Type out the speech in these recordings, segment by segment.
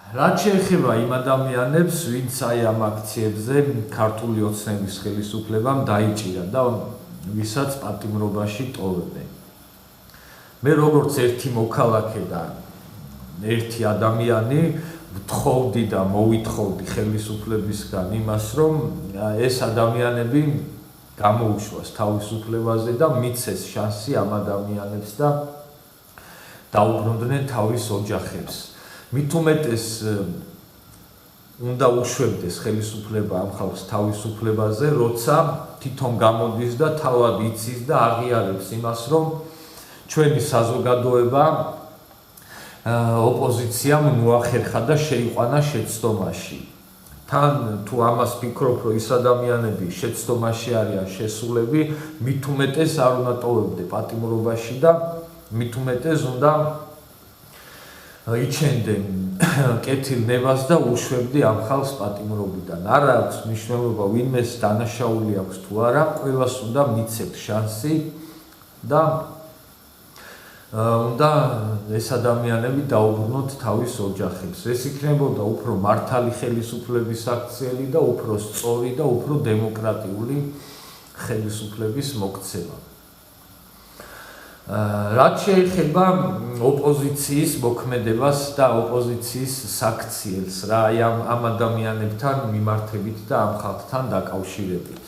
რაც შეეხება იმ ადამიანებს, ვინც აი ამ აქციებზე ქართული ოცნების ხელისუფლებამ დაიჭირა და ვისაც პატიმრობაში ტოვებენ. მე როგორც ერთი მოქალაქე და ერთი ადამიანი ვთხოვდი და მოვითხოვდი ხელისუფლებისგან იმას, რომ ეს ადამიანები გამოუშვას თავისუფლებაზე და მიცეს შანსი ამ ადამიანებს და დაუბრუნდნენ თავის ოჯახებს. მით უმეტეს უნდა უშვებდეს ხელისუფლება ამ ხალხს თავისუფლებაზე, როცა თვითონ გამოდის და თავად იცის და აღიარებს იმას, რომ ჩვენი საზოგადოება ოპოზიციამ მოახერხა და შეიყვანა შეცდომაში. თან თუ ამას ფიქრობ, რომ ის ადამიანები შეცდომაში არიან შესულები, მით უმეტეს არ უნდა ტოვებდე პატიმრობაში და მით უმეტეს უნდა იჩენდნენ კეთილნებას და უშვებდი ამ ხალხს პატიმრობიდან. არ აქვს მნიშვნელობა ვინმეს დანაშაული აქვს თუ არა, ყველას უნდა მიცეთ შანსი და უნდა ეს ადამიანები დაუბრუნოთ თავის ოჯახებს. ეს იქნებოდა უფრო მართალი ხელისუფლების აქციელი და უფრო სწორი და უფრო დემოკრატიული ხელისუფლების მოქცევა. რაც შეეხება ოპოზიციის მოქმედებას და ოპოზიციის საქციელს, რა აი ამ ადამიანებთან მიმართებით და ამ ხალხთან დაკავშირებით.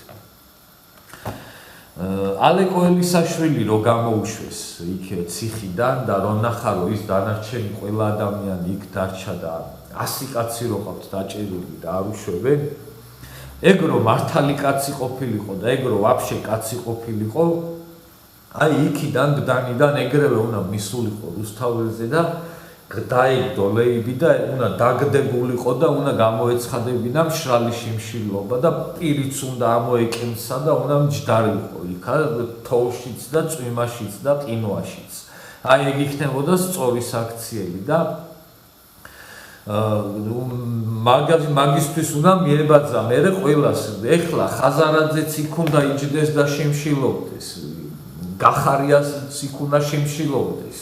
ალეკო ელისაშვილი რო გამოუშვეს იქ ციხიდან და რო ნახა რომ ის დანარჩენი ყველა ადამიანი იქ დარჩა და 100 კაცი რო ყავთ დაჭერილი და არ უშვებენ, ეგრო მართალი კაცი ყოფილიყო და ეგრო ვაფშე კაცი ყოფილიყო, აი იქიდან გდანიდან ეგრევე უნდა მისულიყო რუსთაველზე და დაიგდო ლეიბი და უნდა დაგდებულიყო და უნდა გამოეცხადებინა მშრალი შიმშილობა და პირიც უნდა ამოეკენსა და უნდა მჯდარიყო იქა თოვლშიც და წვიმაშიც და ყინვაშიც. აი ეგ იქნებოდა სწორი საქციელი და მაგისთვის უნდა მიებაძა მერე ყველას. ეხლა ხაზარაძეც იქ უნდა იჯდეს და შიმშილობდეს, გახარიას იქ უნდა შიმშილობდეს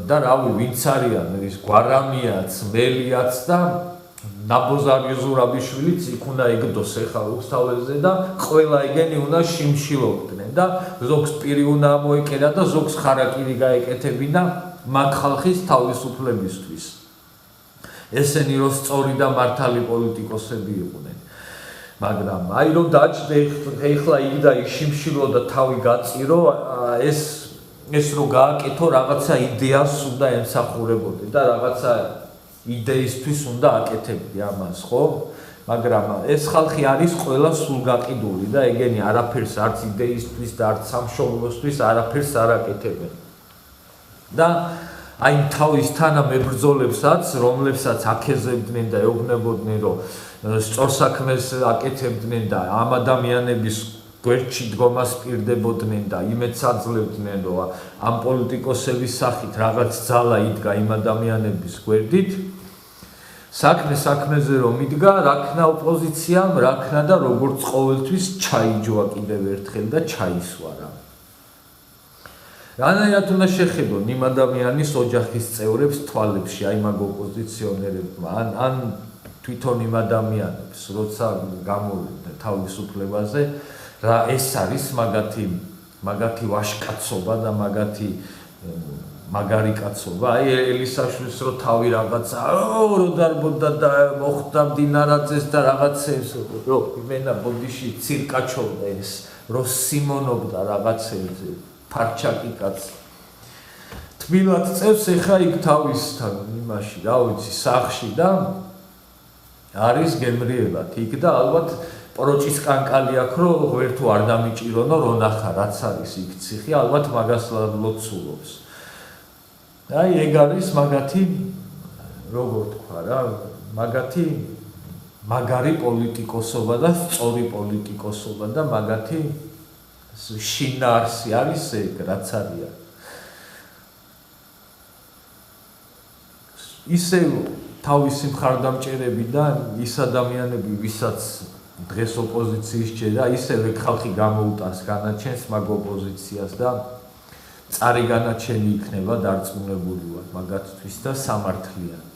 და რავი ვინც არიან ის გვარამიაც, მელიაც და ნაბოზარი ზურაბიშვილიც იქ უნდა იგდოს ეხლა რუსთაველზე და ყველა ეგენი უნდა შიმშილობდნენ და ზოგს პირი უნდა ამოეკერა და ზოგს ხარაკირი გაეკეთებინა მაგ ხალხის თავისუფლებისთვის. ესენი რო სწორი და მართალი პოლიტიკოსები იყვნენ. მაგრამ აი რომ დაჭდე ეხლა იქ და შიმშილო და თავი გაწირო, ეს რო გააკეთო რაღაცა იდეას უნდა ემსახურებოდი და რაღაცა იდეისთვის უნდა აკეთებდი ამას, ხო? მაგრამ ეს ხალხი არის ყველა სულგაყიდული და ეგენი არაფერს არც იდეისთვის და არც სამშობლოსთვის არაფერს არ აკეთებენ. და აი თავის თანამებრძოლებსაც, რომლებსაც აქეზებდნენ და ეუბნებოდნენ, რომ სწორ საქმეს აკეთებდნენ და ამ ადამიანების გვერდში დგომას პირდებოდნენ და იმედს აძლევდნენ, რომ ამ პოლიტიკოსების სახით რაღაც ძალა იდგა იმ ადამიანების გვერდით. საქმეზე რომ იდგა, რაქნა ოპოზიციამ, რაქნა და როგორც ყოველთვის ჩაიჯვა კიდევ ერთხელ და ჩაისვარა. რანაირად უნდა შეხედონ იმ ადამიანის ოჯახის წევრებს თვალებში, აი მაგ ოპოზიციონერებმა, ან თვითონ იმ ადამიანებს, როცა გამოვიდნენ თავისუფლებაზე, რა ეს არის მაგათი ვაშკაცობა და მაგარი კაცობა. აი ელისაშვილს რო თავი რაღაცა რო დარბოდა და მოხდა მდინარაძეს და რაღაცებს რო იმენა ბოდიში ცირკაჩობდა ეს რო სიმონობდა რაღაცებს ფარჩაკი კაცი. თბილად წევს ეხა იქ თავისთან იმაში, რა ვიცი, სახლში და არის გემრიელად იქ და ალბათ პროჭის კანკალი აქვს, რომ ღმერთო არ დამიჭირონო, რო ნახა რაც არის იქ ციხე, ალბათ მაგას ლოცულობს. აი ეგ არის მაგათი, როგორ თქვა რა, მაგათი მაგარი პოლიტიკოსობა და სწორი პოლიტიკოსობა და მაგათი შინაარსი არის ეგ, რაც არის. ისევ თავისი მხარდამჭერებიდან ის ადამიანები, ვისაც დღეს ოპოზიციის ჭერა, ისევ ეგ ხალხი გამოუტანს განაჩენს მაგ ოპოზიციას და წარი განაჩენი იქნება დარწმუნებული ვარ მაგათთვის და სამართლიანი.